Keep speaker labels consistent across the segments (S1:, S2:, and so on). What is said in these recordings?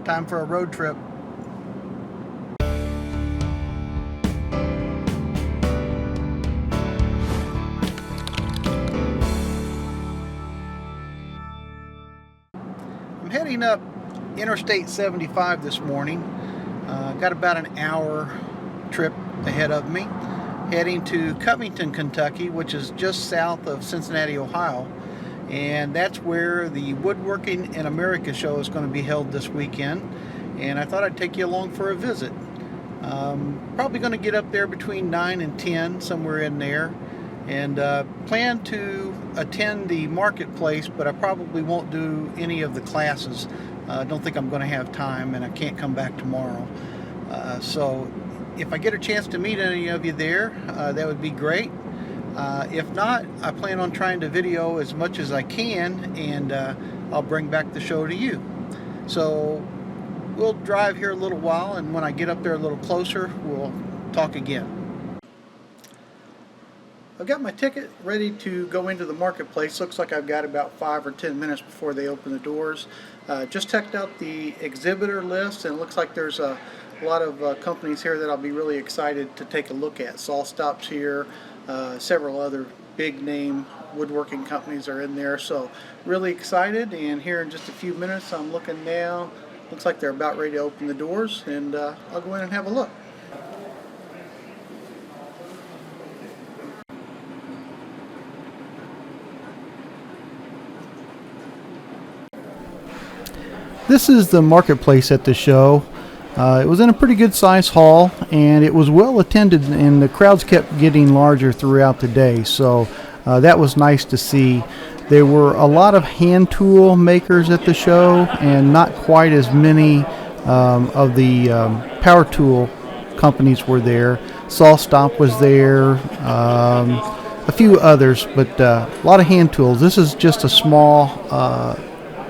S1: time for a road trip. I'm heading up Interstate 75 this morning. Got about an hour trip ahead of me, heading to Covington, Kentucky, which is just south of Cincinnati, Ohio. And that's where the Woodworking in America show is going to be held this weekend. And I thought I'd take you along for a visit. Probably going to get up there between 9 and 10, somewhere in there. And plan to attend the marketplace, but I probably won't do any of the classes. I don't think I'm going to have time, and I can't come back tomorrow. So if I get a chance to meet any of you there, that would be great. If not, I plan on trying to video as much as I can, and I'll bring back the show to you. So we'll drive here a little while, and when I get up there a little closer, we'll talk again. I've got my ticket ready to go into the marketplace. Looks like I've got about 5 or 10 minutes before they open the doors. Just checked out the Exhibitor list, and it looks like there's a lot of companies here that I'll be really excited to take a look at. SawStop's here, several other big name woodworking companies are in there, so really excited. And here in just a few minutes, I'm looking now, looks like they're about ready to open the doors, and I'll go in and have a look. This is the marketplace at the show. It was in a pretty good sized hall, and it was well attended, and the crowds kept getting larger throughout the day, so that was nice to see. There were a lot of hand tool makers at the show, and not quite as many of the power tool companies were there. SawStop was there, a few others, but a lot of hand tools. This is just a small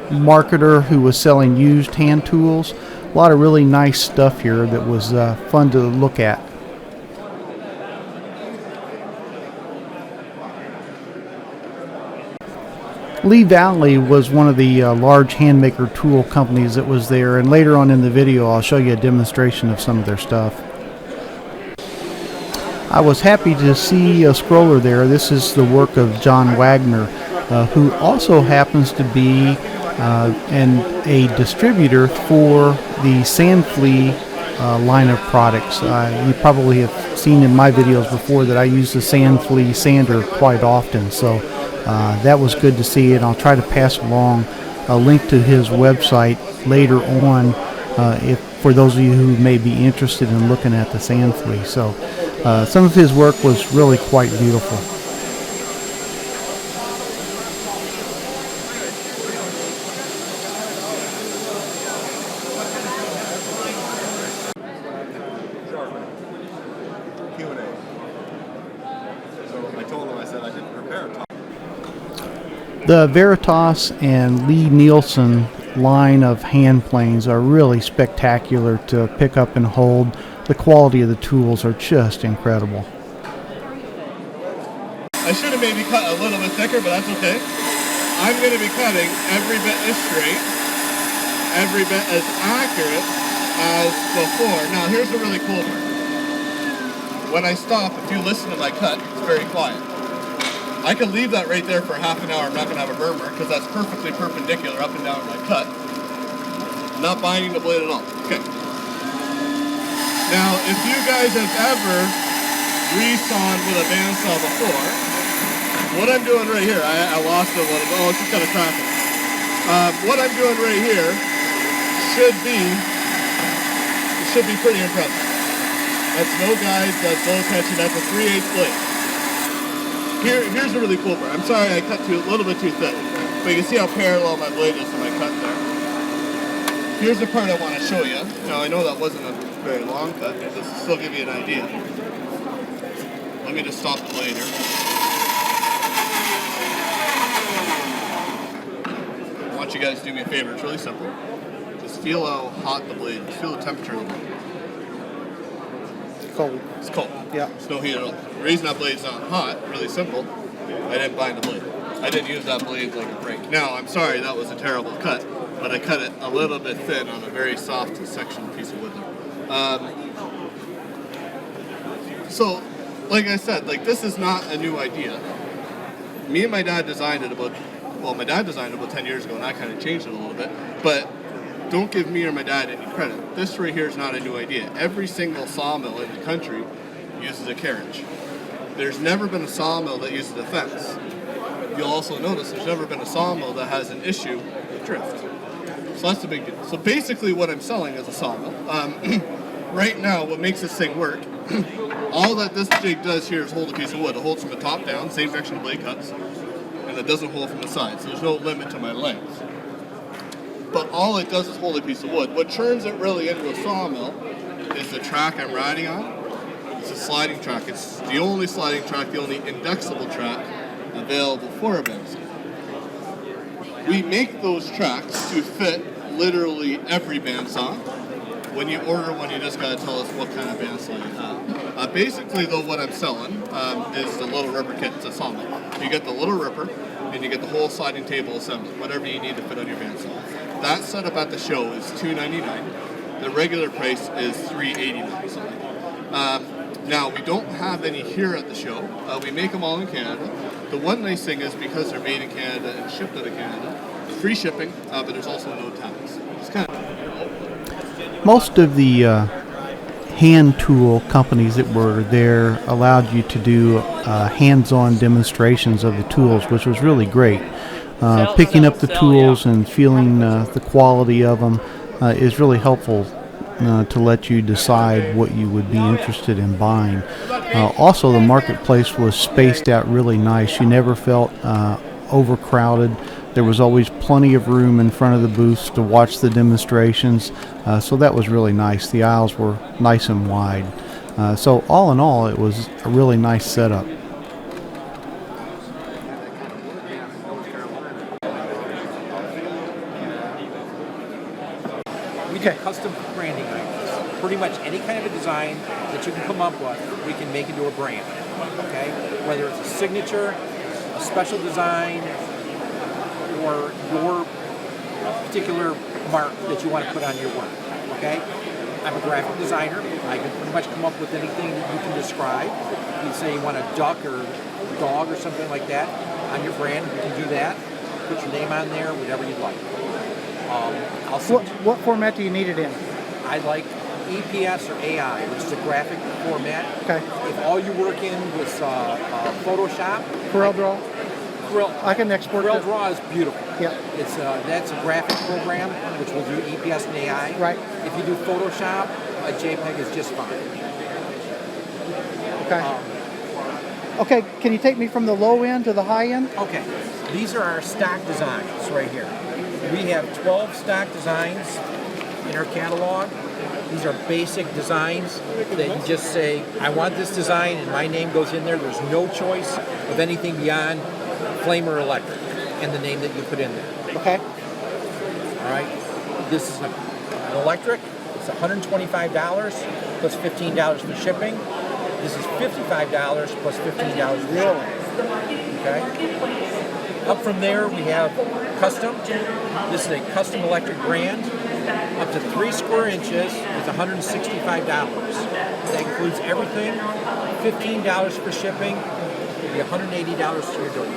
S1: marketer who was selling used hand tools. A lot of really nice stuff here that was fun to look at. Lee Valley was one of the large handmaker tool companies that was there, and later on in the video I'll show you a demonstration of some of their stuff. I was happy to see a scroller there. This is the work of John Wagner, who also happens to be a distributor for the Sandflea line of products. You probably have seen in my videos before that I use the Sandflea sander quite often, so that was good to see, and I'll try to pass along a link to his website later on for those of you who may be interested in looking at the Sandflea. So some of his work was really quite beautiful. The Veritas and Lee Nielsen line of hand planes are really spectacular to pick up and hold. The quality of the tools are just incredible.
S2: I should have maybe cut a little bit thicker, but that's okay. I'm going to be cutting every bit as straight, every bit as accurate as before. Now here's the really cool part. When I stop, if you listen to my cut, it's very quiet. I can leave that right there for half an hour. I'm not going to have a murmur because that's perfectly perpendicular up and down my cut. Not binding the blade at all. Okay. Now, if you guys have ever resawed with a bandsaw before, what I'm doing right here, I lost it. Oh, it's just got a traffic. What I'm doing right here should be pretty impressive. That's no guide, that's no tension, that's a 3/8 blade. Here's the really cool part. I'm sorry I cut a little bit too thick, but you can see how parallel my blade is to my cut there. Here's the part I want to show you. Now I know that wasn't a very long cut, but this will still give you an idea. Let me just stop the blade here. I want you guys to do me a favor. It's really simple. Just feel how hot the blade is. Feel the temperature of the blade.
S1: Cold.
S2: It's cold.
S1: Yeah.
S2: There's no heat at all. The reason that blade's not hot, really simple, I didn't bind the blade. I didn't use that blade like a brake. Now, I'm sorry, that was a terrible cut, but I cut it a little bit thin on a very soft section piece of wood. So, like I said, like this is not a new idea. Me and my dad designed it about 10 years ago, and I kind of changed it a little bit. But don't give me or my dad any credit. This right here is not a new idea. Every single sawmill in the country uses a carriage. There's never been a sawmill that uses a fence. You'll also notice there's never been a sawmill that has an issue with drift. So that's the big deal. So basically what I'm selling is a sawmill. Right now, what makes this thing work, all that this jig does here is hold a piece of wood. It holds from the top down, same direction the blade cuts, and it doesn't hold from the side, so there's no limit to my length. But all it does is hold a piece of wood. What turns it really into a sawmill is the track I'm riding on. It's a sliding track. It's the only sliding track, the only indexable track available for a bandsaw. We make those tracks to fit literally every bandsaw. When you order one, you just gotta tell us what kind of bandsaw you have. Basically, though, what I'm selling is the little ripper kit. It's a sawmill. You get the little ripper, and you get the whole sliding table assembly, whatever you need to fit on your bandsaw. That setup at the show is $299. The regular price is $389. Now, we don't have any here at the show. We make them all in Canada. The one nice thing is because they're made in Canada and shipped out of Canada, free shipping, but there's also no tax. It's kind of...
S1: Most of the hand tool companies that were there allowed you to do hands-on demonstrations of the tools, which was really great. Picking up the tools and feeling the quality of them is really helpful to let you decide what you would be interested in buying. Also, the marketplace was spaced out really nice. You never felt overcrowded. There was always plenty of room in front of the booths to watch the demonstrations, so that was really nice. The aisles were nice and wide. So all in all, it was a really nice setup.
S3: We do custom branding items. Pretty much any kind of a design that you can come up with, we can make into a brand. Okay? Whether it's a signature, a special design, or your particular mark that you want to put on your work. Okay? I'm a graphic designer. I can pretty much come up with anything that you can describe. If you say you want a duck or dog or something like that on your brand, you can do that. Put your name on there, whatever you'd like.
S4: What format do you need it in?
S3: I like EPS or AI, which is a graphic format.
S4: Okay.
S3: If all you work in was Photoshop,
S4: CorelDRAW? I can export it.
S3: CorelDRAW is beautiful.
S4: Yeah.
S3: It's that's a graphic program which will do EPS and AI.
S4: Right.
S3: If you do Photoshop, a JPEG is just fine.
S4: Okay. Okay, can you take me from the low end to the high end?
S3: Okay. These are our stock designs right here. We have 12 stock designs in our catalog. These are basic designs that you just say, I want this design, and my name goes in there. There's no choice of anything beyond flame or electric and the name that you put in there.
S4: Okay.
S3: All right. This is an electric. It's $125 plus $15 for shipping. This is $55 plus $15 for shipping. Okay. Up from there, we have custom. This is a custom electric brand. Up to 3 square inches is $165. That includes everything. $15 for shipping. It'll be $180 to your door.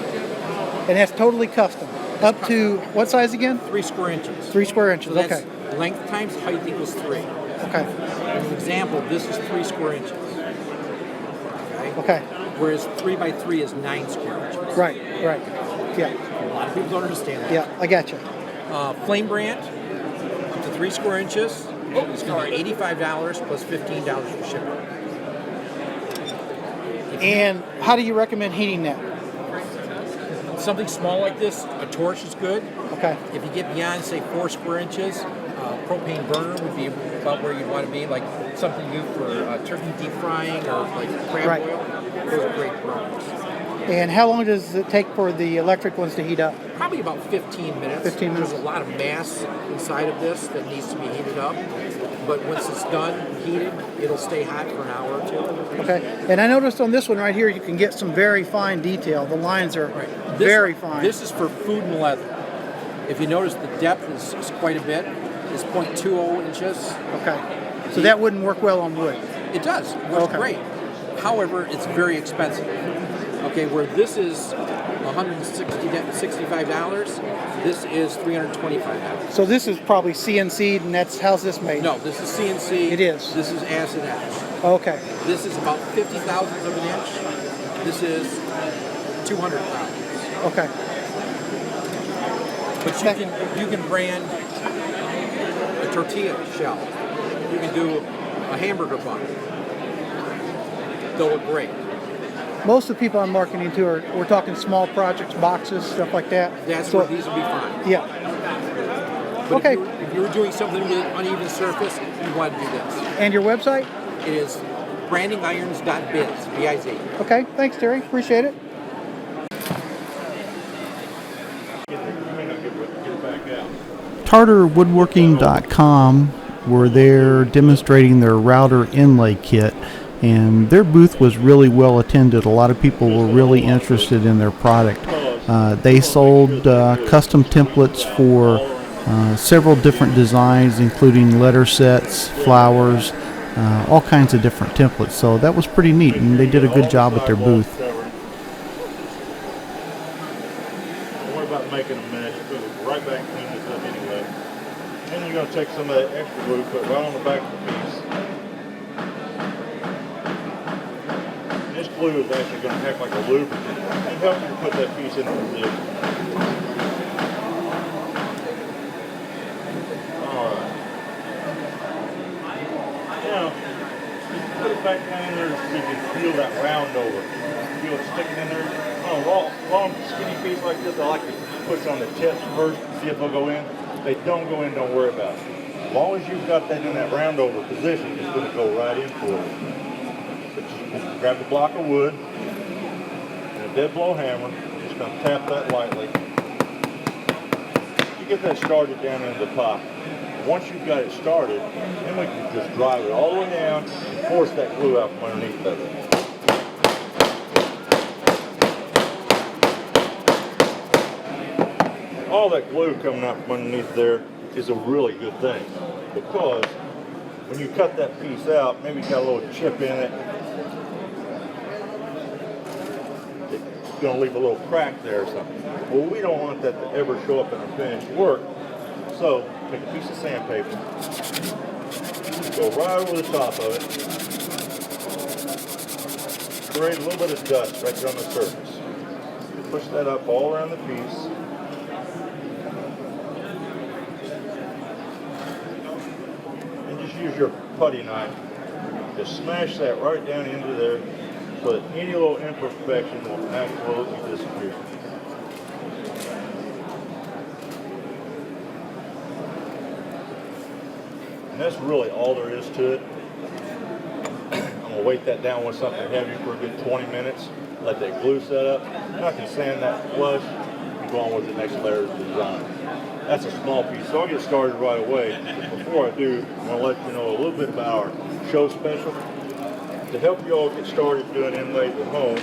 S4: And that's totally custom. Up to what size again?
S3: 3 square inches.
S4: 3 square inches,
S3: So that's
S4: okay.
S3: length times height equals 3.
S4: Okay.
S3: As an example, this is 3 square inches.
S4: Okay.
S3: Whereas 3 by 3 is 9 square inches.
S4: Right. Yeah.
S3: A lot of people don't understand that.
S4: Yeah, I got you.
S3: Flame brand, up to 3 square inches. It's going to be $85 plus $15 for shipping.
S4: And how do you recommend heating that?
S3: Something small like this, a torch is good.
S4: Okay.
S3: If you get beyond, say, 4 square inches, propane burner would be about where you'd want to be, like something you for turkey deep frying or like crab oil. Those are great burners.
S4: And how long does it take for the electric ones to heat up?
S3: Probably about 15 minutes.
S4: 15 minutes.
S3: There's a lot of mass inside of this that needs to be heated up. But once it's done, heated, it'll stay hot for an hour or 2.
S4: Okay. And I noticed on this one right here, you can get some very fine detail. The lines are very fine.
S3: This is for food and leather. If you notice, the depth is quite a bit. It's 0.20 inches.
S4: Okay. So that wouldn't work well on wood.
S3: It does. It works great. However, it's very expensive. Okay, where this is $165, this is $325.
S4: So this is probably CNC'd, and how's this made?
S3: No, this is CNC.
S4: It is.
S3: This is acid etch.
S4: Okay.
S3: This is about 50 thousandths of an inch. This is 200 thousandths.
S4: Okay.
S3: But you can brand a tortilla shell. You can do a hamburger bun. They'll look great.
S4: Most of the people I'm marketing to we're talking small projects, boxes, stuff like that.
S3: That's
S4: so,
S3: where these will be fine.
S4: Yeah.
S3: But
S4: Okay.
S3: if you were doing something with an uneven surface, you want to do this.
S4: And your website?
S3: It is brandingirons.biz, B-I-Z.
S4: Okay. Thanks, Terry. Appreciate it.
S1: TartarWoodworking.com were there demonstrating their router inlay kit, and their booth was really well attended. A lot of people were really interested in their product. They sold custom templates for several different designs, including letter sets, flowers, all kinds of different templates. So that was pretty neat, and they did a good job at their booth.
S5: Don't worry about making a mess. Put it right back and clean this up anyway. And you're going to take some of that extra glue, put it right on the back of the piece. And this glue is actually going to act like a lubricant and help you put that piece in position. Alright. Now, put it back down in there so you can feel that round over. Feel it sticking in there. On a long skinny piece like this, I like to push on the tips first, see if they'll go in. If they don't go in, don't worry about it. As long as you've got that in that round over position, it's going to go right in for it. So just grab the block of wood and a dead blow hammer. Just going to tap that lightly. You get that started down into the pot. Once you've got it started, then we can just drive it all the way down and force that glue out from underneath of it. All that glue coming out from underneath there is a really good thing, because when you cut that piece out, maybe you got a little chip in it, it's going to leave a little crack there or something. Well, we don't want that to ever show up in our finished work, so take a piece of sandpaper, go right over the top of it, create a little bit of dust right there on the surface. Push that up all around the piece. Use your putty knife to smash that right down into there so that any little imperfection will absolutely disappear. And that's really all there is to it. I'm going to weight that down with something heavy for a good 20 minutes, let that glue set up, and I can sand that flush and go on with the next layer of design. That's a small piece, so I'll get started right away. Before I do, I'm going to let you know a little bit about our show special. To help you all get started doing inlays at home,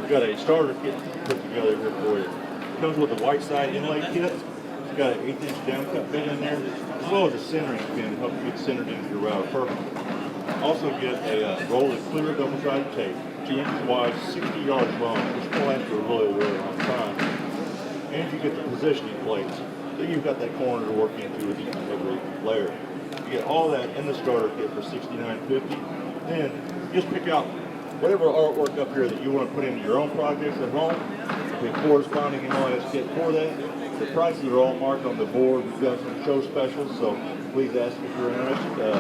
S5: we've got a starter kit put together here for you. It comes with a white side inlay kit. It's got an 1/8 inch down cut bit in there, as well as a centering pin to help you get centered into your router perfectly. Also get a roll of clear double-sided tape, 2 inches wide, 60 yards long, which will last for a really, really long time. And you get the positioning plates, so you've got that corner to work into with each and every layer. You get all that in the starter kit for $69.50. Then just pick out whatever artwork up here that you want to put into your own projects at home. The corresponding MLS kit for that. The prices are all marked on the board. We've got some show specials, so please ask if you're interested.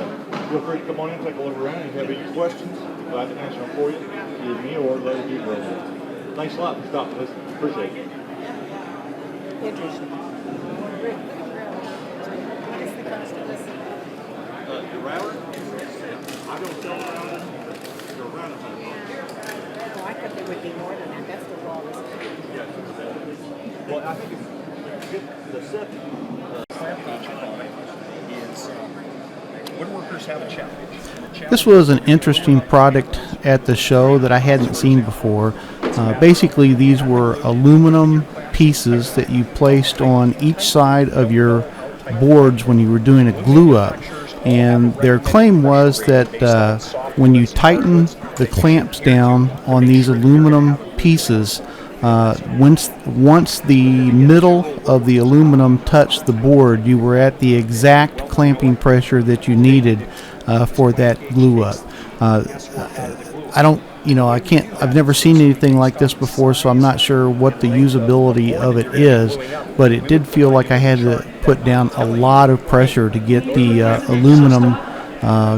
S5: Feel free to come on in, take a look around. If you have any questions, glad to answer them for you. Either me or Larry D. Thanks a lot for stopping us. Appreciate it.
S6: Interesting. What is the cost of this?
S5: Your router? I don't sell routers. They're around $100.
S6: Oh, I thought there would be more than that. That's the lowest.
S5: Yes. Well, I think it's the set.
S7: Plant feature on it is woodworkers have a challenge. And the challenge
S1: This was an interesting product at the show that I hadn't seen before. Basically, these were aluminum pieces that you placed on each side of your boards when you were doing a glue up. And their claim was that when you tighten the clamps down on these aluminum pieces, once the middle of the aluminum touched the board, you were at the exact clamping pressure that you needed for that glue up. I've never seen anything like this before, so I'm not sure what the usability of it is, but it did feel like I had to put down a lot of pressure to get the aluminum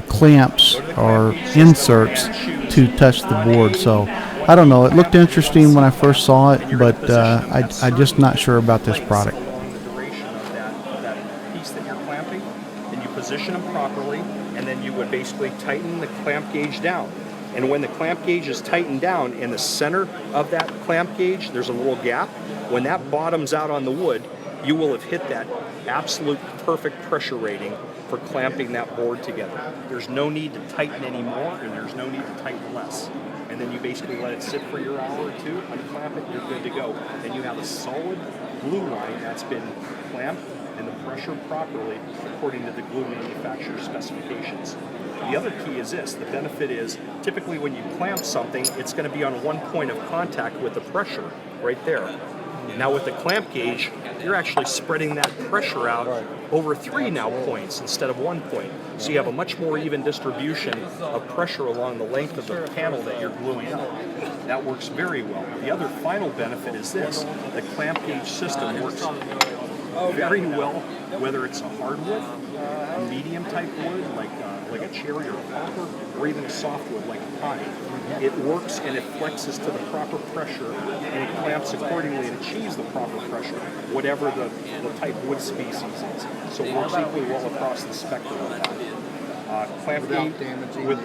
S1: clamps or inserts to touch the board. So I don't know, it looked interesting when I first saw it, but I'm just not sure about this product.
S7: Along the duration of that piece that you're clamping, and you position them properly, and then you would basically tighten the clamp gauge down. And when the clamp gauge is tightened down, in the center of that clamp gauge, there's a little gap. When that bottoms out on the wood, you will have hit that absolute perfect pressure rating for clamping that board together. There's no need to tighten any more, and there's no need to tighten less. And then you basically let it sit for your hour or two, unclamp it, you're good to go. Then you have a solid glue line that's been clamped and the pressure properly according to the glue manufacturer's specifications. The other key is this, the benefit is typically when you clamp something, it's going to be on one point of contact with the pressure right there. Now with the clamp gauge, you're actually spreading that pressure out over 3 now points instead of 1 point. So you have a much more even distribution of pressure along the length of the panel that you're gluing up. That works very well. The other final benefit is this, the clamp gauge system works very well, whether it's a hardwood, a medium type wood like a cherry or a poplar, or even a softwood like a pine. It works and it flexes to the proper pressure and it clamps accordingly and achieves the proper pressure, whatever the type wood species is. So it works equally well across the spectrum of that. Clamp gauge with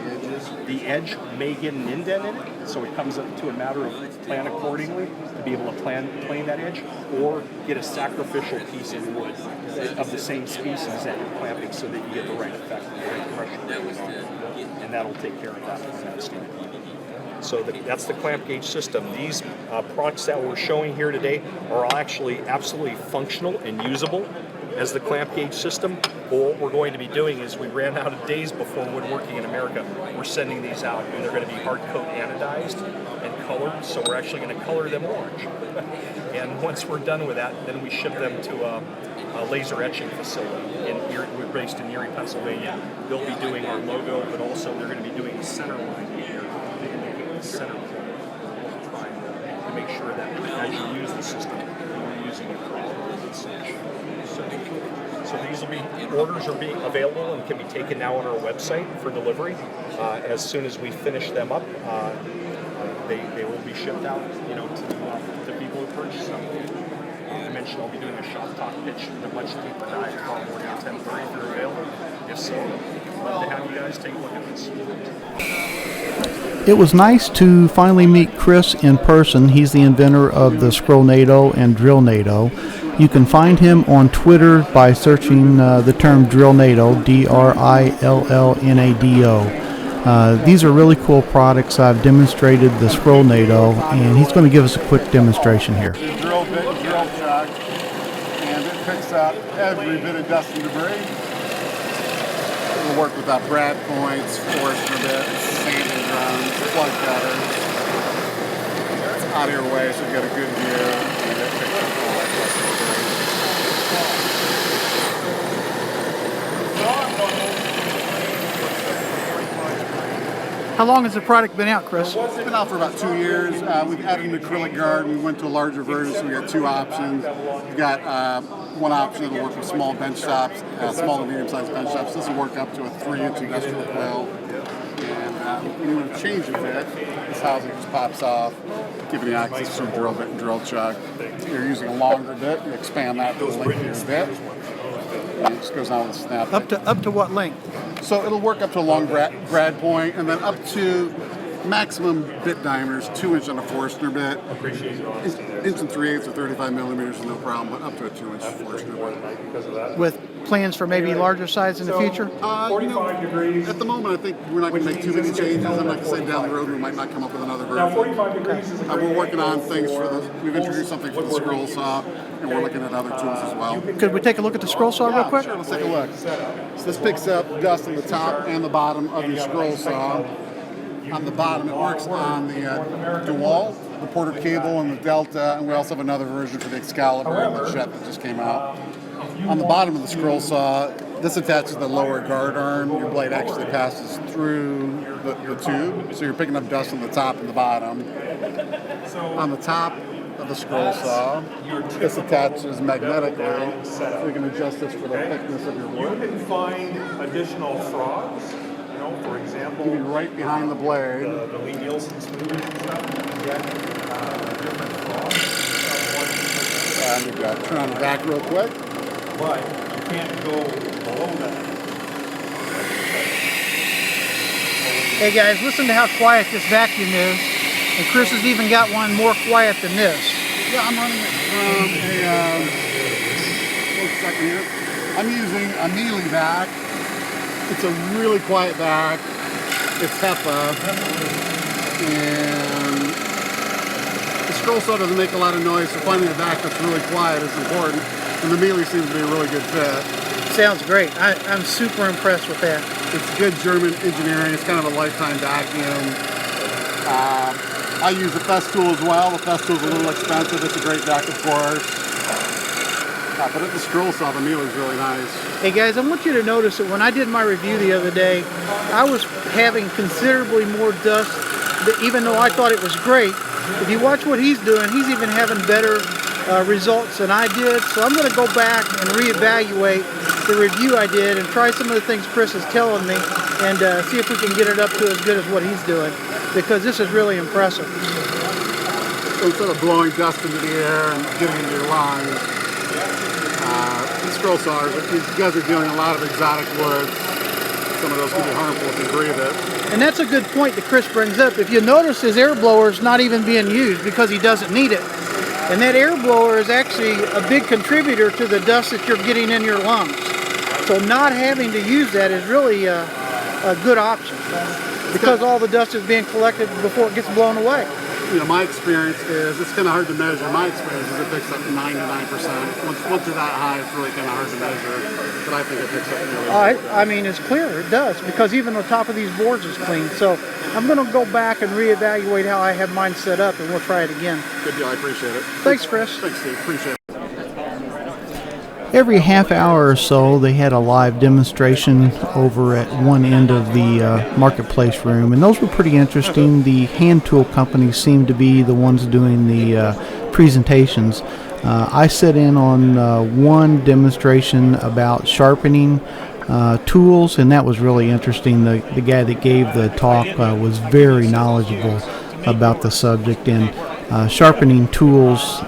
S7: the edge may get an indent in it, so it comes up to a matter of plan accordingly to be able to plane that edge, or get a sacrificial piece of wood of the same species that you're clamping so that you get the right effect and the right pressure, and that'll take care of that from that standpoint. So that's the clamp gauge system. These products that we're showing here today are actually absolutely functional and usable as the clamp gauge system. But what we're going to be doing is we ran out of days before Woodworking in America. We're sending these out, and they're going to be hard coat anodized and colored, so we're actually going to color them orange. And once we're done with that, then we ship them to a laser etching facility. We're based in Erie, Pennsylvania. They'll be doing our logo, but also they're going to be doing the center line here to indicate the center triangle to make sure that as you use the system, you're using it properly and such. So these will be, orders are being available and can be taken now on our website for delivery. As soon as we finish them up, they will be shipped out, to people who purchase them. I mentioned I'll be doing a shop talk pitch at a much deeper dive tomorrow morning at 10:30 if you're available. If so, I'd love to have you guys take a look at this.
S1: It was nice to finally meet Chris in person. He's the inventor of the Scrollnado and Drillnado. You can find him on Twitter by searching the term Drillnado, DRILLNADO. These are really cool products. I've demonstrated the Scrollnado, and he's going to give us a quick demonstration here.
S8: The drill bit and drill chuck, and it picks up every bit of dust and debris. It'll work without brad points, Forstner bits, sanding drums, plug cutters. It's out of your way, so you get a good view, and it picks up all that dust and debris.
S4: How long has the product been out, Chris?
S8: It's been out for about 2 years. We've added an acrylic guard. We went to a larger version, so we got 2 options. We've got one option that'll work with small bench tops, small and medium-sized bench tops. This will work up to a 3-inch industrial quill. And when you want to change the fit, this housing just pops off, giving you access to a drill bit and drill chuck. If you're using a longer bit, you expand that to the length of your bit. And it just goes on with a snap.
S4: Up to what length?
S8: So it'll work up to a long brad point, and then up to maximum bit diameter is 2" on a Forstner bit. Inch and 3/8 or 35 millimeters is no problem, but up to a 2" Forstner bit.
S4: With plans for maybe larger size in the future?
S8: At the moment, I think we're not going to make too many changes. I'm not going to say down the road we might not come up with another version. We're working on things for the. We've introduced something for the scroll saw, and we're looking at other tools as well.
S4: Could we take a look at the scroll saw real quick?
S8: Sure, let's take a look. So this picks up dust on the top and the bottom of your scroll saw. On the bottom, it works on the DeWalt, the Porter cable, and the Delta, and we also have another version for the Excalibur and the Jet that just came out. On the bottom of the scroll saw, this attaches the lower guard arm. Your blade actually passes through the tube, so you're picking up dust on the top and the bottom. On the top of the scroll saw, this attaches magnetically, so you can adjust this for the thickness of your wood.
S9: You can find additional frogs, for example.
S8: You can be right behind the blade.
S9: The Nielsen smoothers and stuff. You get different frogs.
S8: And you've got turn on the back real quick.
S9: But you can't go below that.
S4: Hey guys, listen to how quiet this vacuum is. And Chris has even got one more quiet than this.
S8: Yeah, I'm running it from one second here. I'm using a Mealy vac. It's a really quiet vac. It's HEPA. And the scroll saw doesn't make a lot of noise, so finding a vac that's really quiet is important. And the Mealy seems to be a really good fit.
S4: Sounds great. I'm super impressed with that.
S8: It's good German engineering. It's kind of a lifetime vacuum. I use the Festool as well. The Festool is a little expensive. It's a great vac, of course. But at the scroll saw, the Mealy is really nice.
S4: Hey guys, I want you to notice that when I did my review the other day, I was having considerably more dust, even though I thought it was great. If you watch what he's doing, he's even having better results than I did. So I'm going to go back and reevaluate the review I did and try some of the things Chris is telling me and see if we can get it up to as good as what he's doing, because this is really impressive.
S8: So instead of blowing dust into the air and getting into your lungs, these scroll saws, you guys are dealing a lot of exotic woods. Some of those can be harmful if you breathe it.
S4: And that's a good point that Chris brings up. If you notice, his air blower is not even being used because he doesn't need it. And that air blower is actually a big contributor to the dust that you're getting in your lungs. So not having to use that is really a good option, because all the dust is being collected before it gets blown away.
S8: You know, my experience is, it's kind of hard to measure. My experience is it picks up 99%. Once you're that high, it's really kind of hard to measure. But I think it picks up nearly.
S4: I mean, it's clear, it does, because even the top of these boards is clean. So I'm going to go back and reevaluate how I have mine set up, and we'll try it again.
S8: Good deal, I appreciate it.
S4: Thanks, Chris.
S8: Thanks, Steve, appreciate it.
S1: Every half hour or so, they had a live demonstration over at one end of the marketplace room, and those were pretty interesting. The hand tool companies seemed to be the ones doing the presentations. I sat in on one demonstration about sharpening tools, and that was really interesting. The guy that gave the talk was very knowledgeable about the subject, and sharpening tools,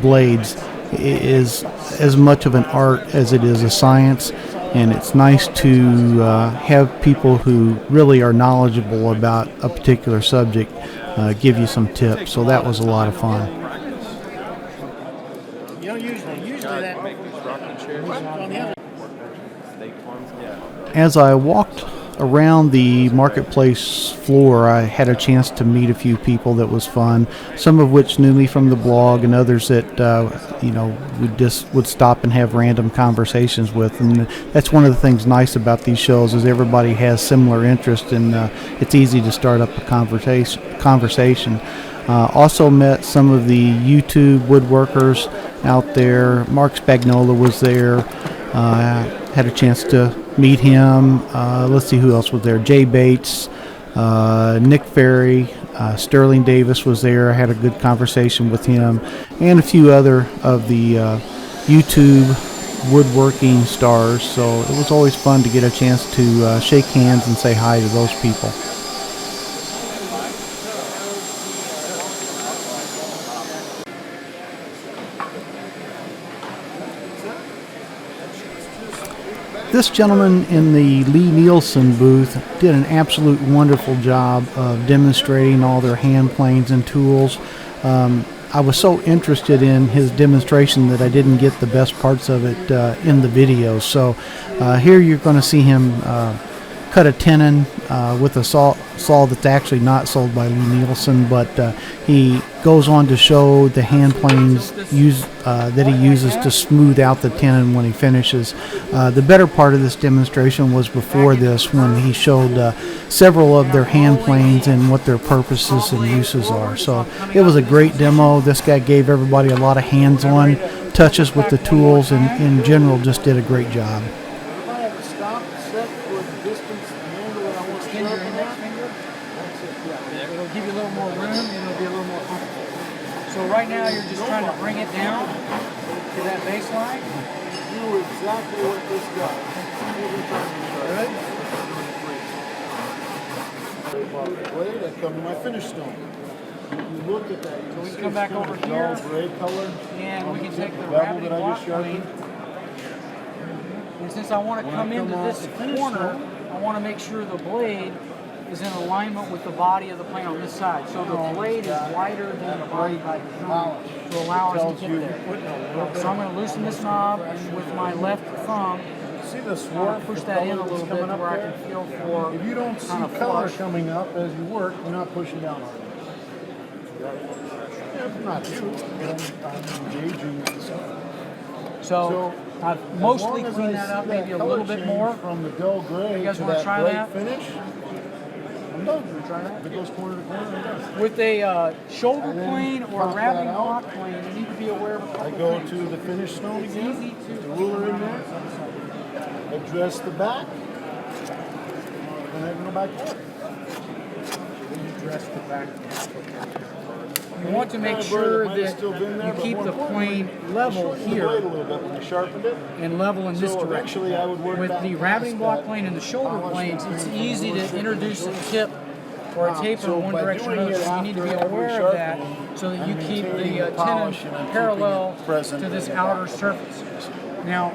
S1: blades, is as much of an art as it is a science, and it's nice to have people who really are knowledgeable about a particular subject give you some tips. So that was a lot of fun.
S4: You don't usually that.
S1: As I walked around the marketplace floor, I had a chance to meet a few people that was fun, some of which knew me from the blog, and others that we just would stop and have random conversations with. And that's one of the things nice about these shows, is everybody has similar interests, and it's easy to start up a conversation. Also met some of the YouTube woodworkers out there. Mark Spagnola was there. Had a chance to meet him. Let's see who else was there. Jay Bates, Nick Ferry, Sterling Davis was there. I had a good conversation with him, and a few other of the YouTube woodworking stars. So it was always fun to get a chance to shake hands and say hi to those people. This gentleman in the Lee Nielsen booth did an absolute wonderful job of demonstrating all their hand planes and tools. I was so interested in his demonstration that I didn't get the best parts of it in the video. So here you're going to see him cut a tenon with a saw that's actually not sold by Lee Nielsen, but he goes on to show the hand planes that he uses to smooth out the tenon when he finishes. The better part of this demonstration was before this, when he showed several of their hand planes and what their purposes and uses are. So it was a great demo. This guy gave everybody a lot of hands-on touches with the tools, and in general just did a great job.
S4: It'll give you a little more room and it'll be a little more comfortable. So right now you're just trying to bring it down to that baseline.
S8: Do exactly what this does. Blade, I come to my finish stone. You look at that.
S4: So we can come back over here,
S8: gray color,
S4: and we can take the rabbit block plane. And since I want to come into this corner, I want to make sure the blade is in alignment with the body of the plane on this side. So the blade is wider than the body by design to allow us to get there. So I'm going to loosen this knob, and with my left thumb,
S8: see the swarf,
S4: push that in a little bit where I can feel for.
S8: If you don't see color coming up as you work, you're not pushing down on it. Yeah, not true. I'm engaging with the stuff.
S4: So I've mostly cleaned that up, maybe a little bit more.
S8: From the dull gray
S4: You guys
S8: to
S4: want to
S8: that
S4: try
S8: bright
S4: that?
S8: finish. I'm done. Try that. If it goes corner to corner, I'm done.
S4: With a shoulder
S8: And then
S4: plane or a
S8: pop
S4: rabbit
S8: that out.
S4: block plane, you need to be aware of a couple
S8: I go
S4: things.
S8: to the finish stone
S4: It's
S8: again.
S4: easy to
S8: The ruler in there. Address the back. And then go back forward.
S4: address the back. You want to make sure that you keep the plane level here and level in this direction. With the rabbiting block plane and the shoulder planes, it's easy to introduce a tip or a taper in one direction or another, so you need to be aware of that so that you keep the tenon parallel to this outer surface. Now,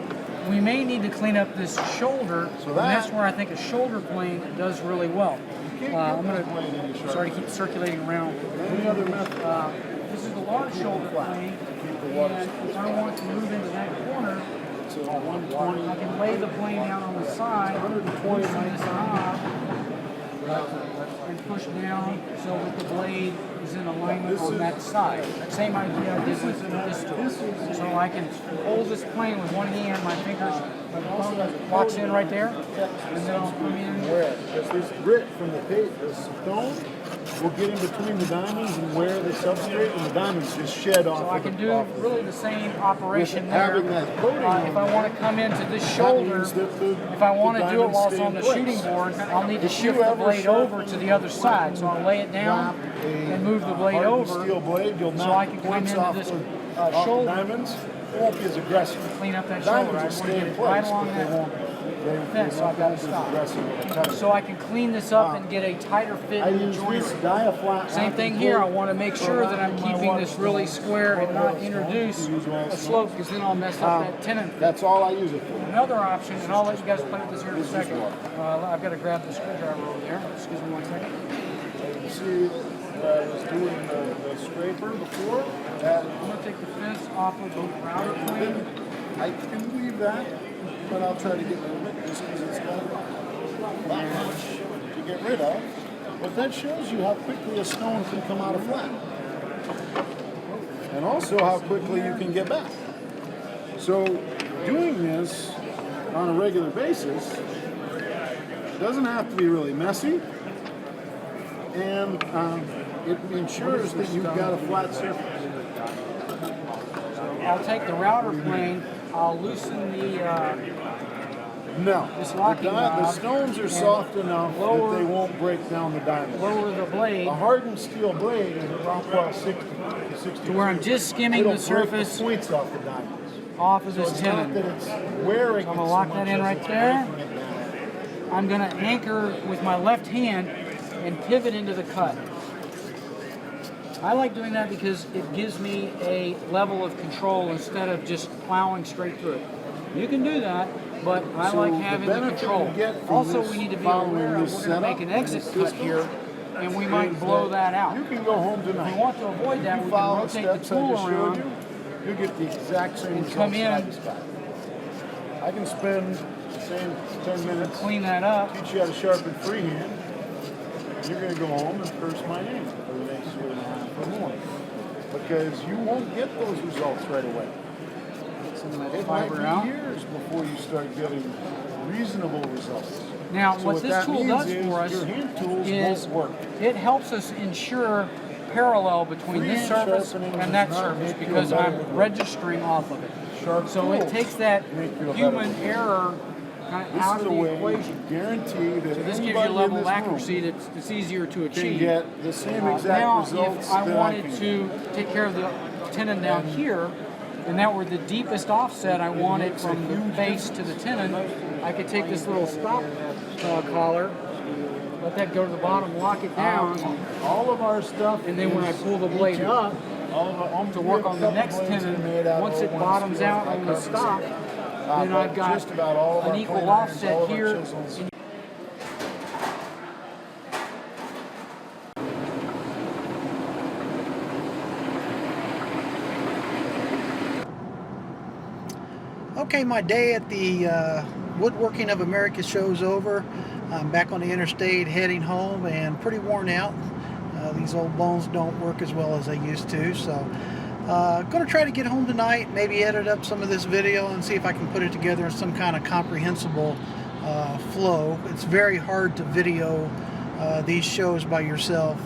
S4: we may need to clean up this shoulder, and that's where I think a shoulder plane does really well. I'm going to sorry to keep circulating around. This is the large shoulder plane, and if I want to move into that corner, I can lay the plane down on the side, loosen this knob, and push down so that the blade is in alignment on that side. Same idea I did with this tool. So I can hold this plane with one hand, my fingers, my thumb locks in right there, and then I'll come in.
S8: Because this grit from the stone will get in between the diamonds and wear the substrate, and the diamonds just shed off.
S4: So I can do really the same operation there. If I want to come into this shoulder, if I want to do it while it's on the shooting board, I'll need to shift the blade over to the other side. So I'll lay it down and move the blade over so I can come into this shoulder.
S8: Diamonds, it won't be as aggressive.
S4: Clean up that shoulder. I want to get it right along that fence, so I've got to stop. So I can clean this up and get a tighter fit in the joinery. Same thing here. I want to make sure that I'm keeping this really square and not introduce a slope, because then I'll mess up that tenon.
S8: That's all I use it for.
S4: Another option, and I'll let you guys play with this here in a second. I've got to grab the screwdriver over there. Excuse me one second.
S8: You see, I was doing the scraper before.
S4: I'm going to take the fence off of the router plane.
S8: I can leave that, but I'll try to get rid of it just because it's got that much to get rid of. But that shows you how quickly a stone can come out of flat. And also how quickly you can get back. So doing this on a regular basis doesn't have to be really messy. And it ensures that you've got a flat surface.
S4: I'll take the router plane, I'll loosen the this locking knob.
S8: The stones are soft enough that they won't break down the diamond.
S4: Lower the blade.
S8: A hardened steel blade is around 60 to 60.
S4: To where I'm just skimming the surface
S8: the points off the diamonds.
S4: Off of this tenon.
S8: That it's wearing.
S4: I'm going to lock that in right there. I'm going to anchor with my left hand and pivot into the cut. I like doing that because it gives me a level of control instead of just plowing straight through it. You can do that, but I like having the control. Also, we need to be aware of we're going to make an exit cut here, and we might blow that out.
S9: You can go home tonight.
S4: If we want to avoid that, we can rotate the tool around.
S9: You'll get the exact same
S4: and
S9: results
S4: come in.
S9: that I described. I can spend the same 10 minutes,
S4: clean that up,
S9: teach you how to sharpen freehand. You're going to go home and curse my name for the next year and a half or more. Because you won't get those results right away. It might be years before you start getting reasonable results.
S4: Now,
S9: So
S4: what this
S9: that
S4: tool
S9: means
S4: does
S9: is
S4: for us
S9: your hand tools
S4: is
S9: won't work.
S4: it helps us ensure parallel between this
S9: Freehand
S4: surface
S9: sharpening
S4: and
S9: does
S4: that
S9: not
S4: surface
S9: make you
S4: because
S9: a better
S4: I'm
S9: woodworker.
S4: registering off of it.
S9: Sharp
S4: So it
S9: tools
S4: takes that
S9: make you a better
S4: human
S9: woodworker.
S4: error kind of
S9: This
S4: out
S9: is
S4: of
S9: a
S4: the
S9: way
S4: equation.
S9: to guarantee that
S4: So this gives you
S9: anybody
S4: a
S9: in
S4: level
S9: this
S4: of accuracy
S9: room
S4: that's easier to
S9: can
S4: achieve.
S9: get the same exact
S4: Now,
S9: results
S4: if I
S9: that
S4: wanted
S9: I can
S4: to
S9: get.
S4: take care of the tenon down here, and that were the deepest offset I wanted from the base to the tenon, I could take this little stop collar, let that go to the bottom, lock it down,
S9: All of our stuff,
S4: and then when I pull the blade up to work on the next tenon, once it bottoms out on the stop, then I've got
S9: just about all of our
S4: an equal
S9: plane irons, all
S4: offset
S9: of our
S4: here.
S9: chisels.
S1: Okay, my day at the Woodworking of America show's over. I'm back on the interstate heading home and pretty worn out. These old bones don't work as well as they used to, so going to try to get home tonight, maybe edit up some of this video and see if I can put it together in some kind of comprehensible flow. It's very hard to video these shows by yourself.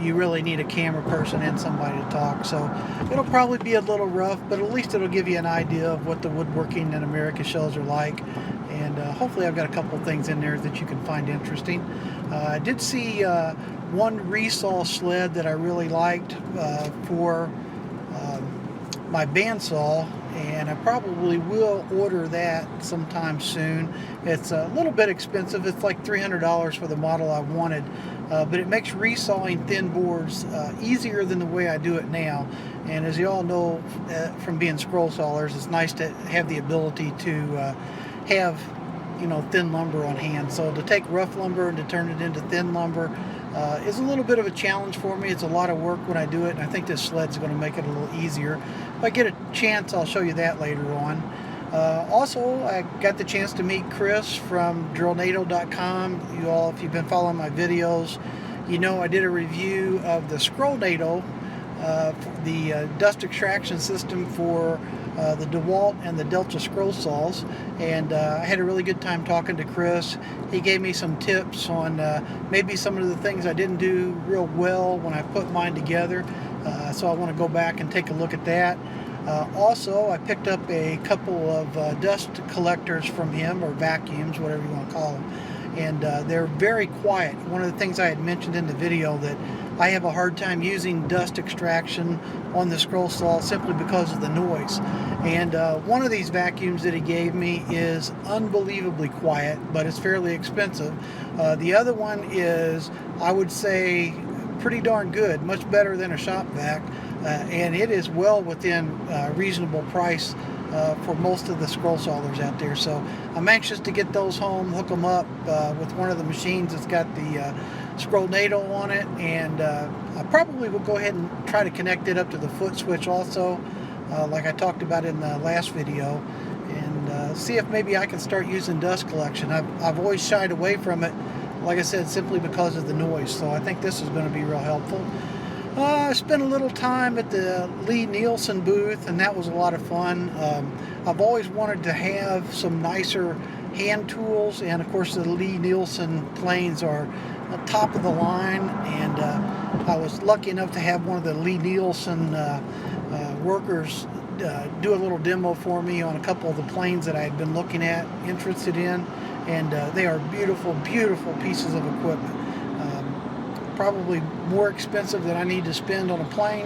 S1: You really need a camera person and somebody to talk, so it'll probably be a little rough, but at least it'll give you an idea of what the Woodworking in America shows are like, and hopefully I've got a couple things in there that you can find interesting. I did see one resaw sled that I really liked for my bandsaw, and I probably will order that sometime soon. It's a little bit expensive. It's like $300 for the model I wanted, but it makes resawing thin boards easier than the way I do it now. And as you all know from being scroll sawers, it's nice to have the ability to have, you know, thin lumber on hand. So to take rough lumber and to turn it into thin lumber is a little bit of a challenge for me. It's a lot of work when I do it, and I think this sled's going to make it a little easier. If I get a chance, I'll show you that later on. Also, I got the chance to meet Chris from drillnado.com. You all, if you've been following my videos, you know I did a review of the Scrollnado, the dust extraction system for the DeWalt and the Delta scroll saws, and I had a really good time talking to Chris. He gave me some tips on maybe some of the things I didn't do real well when I put mine together, so I want to go back and take a look at that. Also, I picked up a couple of dust collectors from him, or vacuums, whatever you want to call them, and they're very quiet. One of the things I had mentioned in the video that I have a hard time using dust extraction on the scroll saw simply because of the noise. And one of these vacuums that he gave me is unbelievably quiet, but it's fairly expensive. The other one is, I would say, pretty darn good, much better than a shop vac, and it is well within reasonable price for most of the scroll sawers out there. So I'm anxious to get those home, hook them up with one of the machines that's got the Scrollnado on it, and I probably will go ahead and try to connect it up to the foot switch also, like I talked about in the last video, and see if maybe I can start using dust collection. I've always shied away from it, like I said, simply because of the noise, so I think this is going to be real helpful. I spent a little time at the Nielsen booth, and that was a lot of fun. I've always wanted to have some nicer hand tools, and of course the Nielsen planes are top of the line, and I was lucky enough to have one of the Nielsen workers do a little demo for me on a couple of the planes that I had been looking at, interested in, and they are beautiful, beautiful pieces of equipment. Probably more expensive than I need to spend on a plane,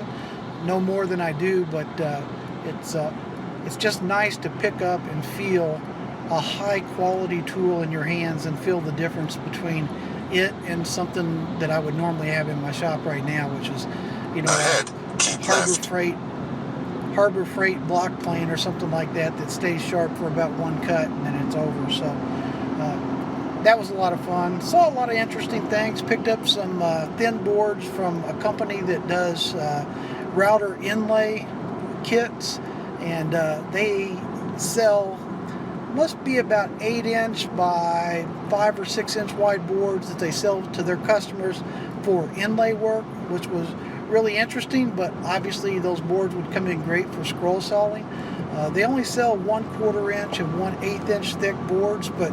S1: no more than I do, but it's just nice to pick up and feel a high quality tool in your hands and feel the difference between it and something that I would normally have in my shop right now, which is, you know, Harbor Freight Harbor Freight block plane or something like that that stays sharp for about one cut and then it's over. So that was a lot of fun. Saw a lot of interesting things. Picked up some thin boards from a company that does router inlay kits, and they sell, must be about 8-inch by 5 or 6-inch wide boards that they sell to their customers for inlay work, which was really interesting. But obviously those boards would come in great for scroll sawing. They only sell 1/4 inch and 1/8 inch thick boards, but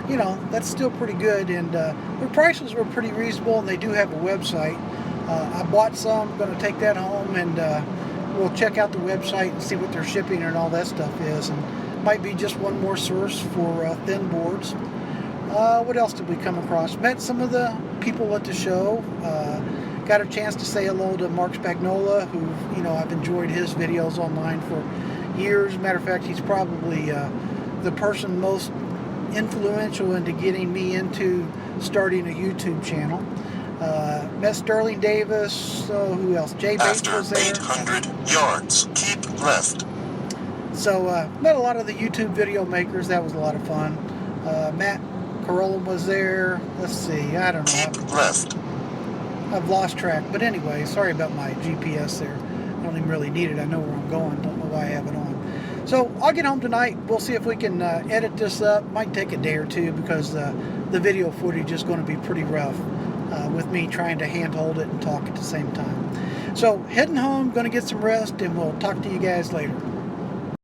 S1: you know, that's still pretty good, and their prices were pretty reasonable, and they do have a website. I bought some, going to take that home, and we'll check out the website and see what their shipping and all that stuff is, and might be just one more source for thin boards. What else did we come across? Met some of the people at the show. Got a chance to say hello to Mark Spagnola, who, you know, I've enjoyed his videos online for years. Matter of fact, he's probably the person most influential into getting me into starting a YouTube channel. Met Sterling Davis. Who else? Jay Bates was there.
S10: After 800 yards, keep left.
S1: So met a lot of the YouTube video makers. That was a lot of fun. Matt Carolla was there. Let's see. I don't know.
S10: Keep left.
S1: I've lost track. But anyway, sorry about my GPS there. I don't even really need it. I know where I'm going. Don't know why I have it on. So I'll get home tonight. We'll see if we can edit this up. Might take a day or two because the video footage is going to be pretty rough with me trying to handhold it and talk at the same time. So heading home, going to get some rest, and we'll talk to you guys later.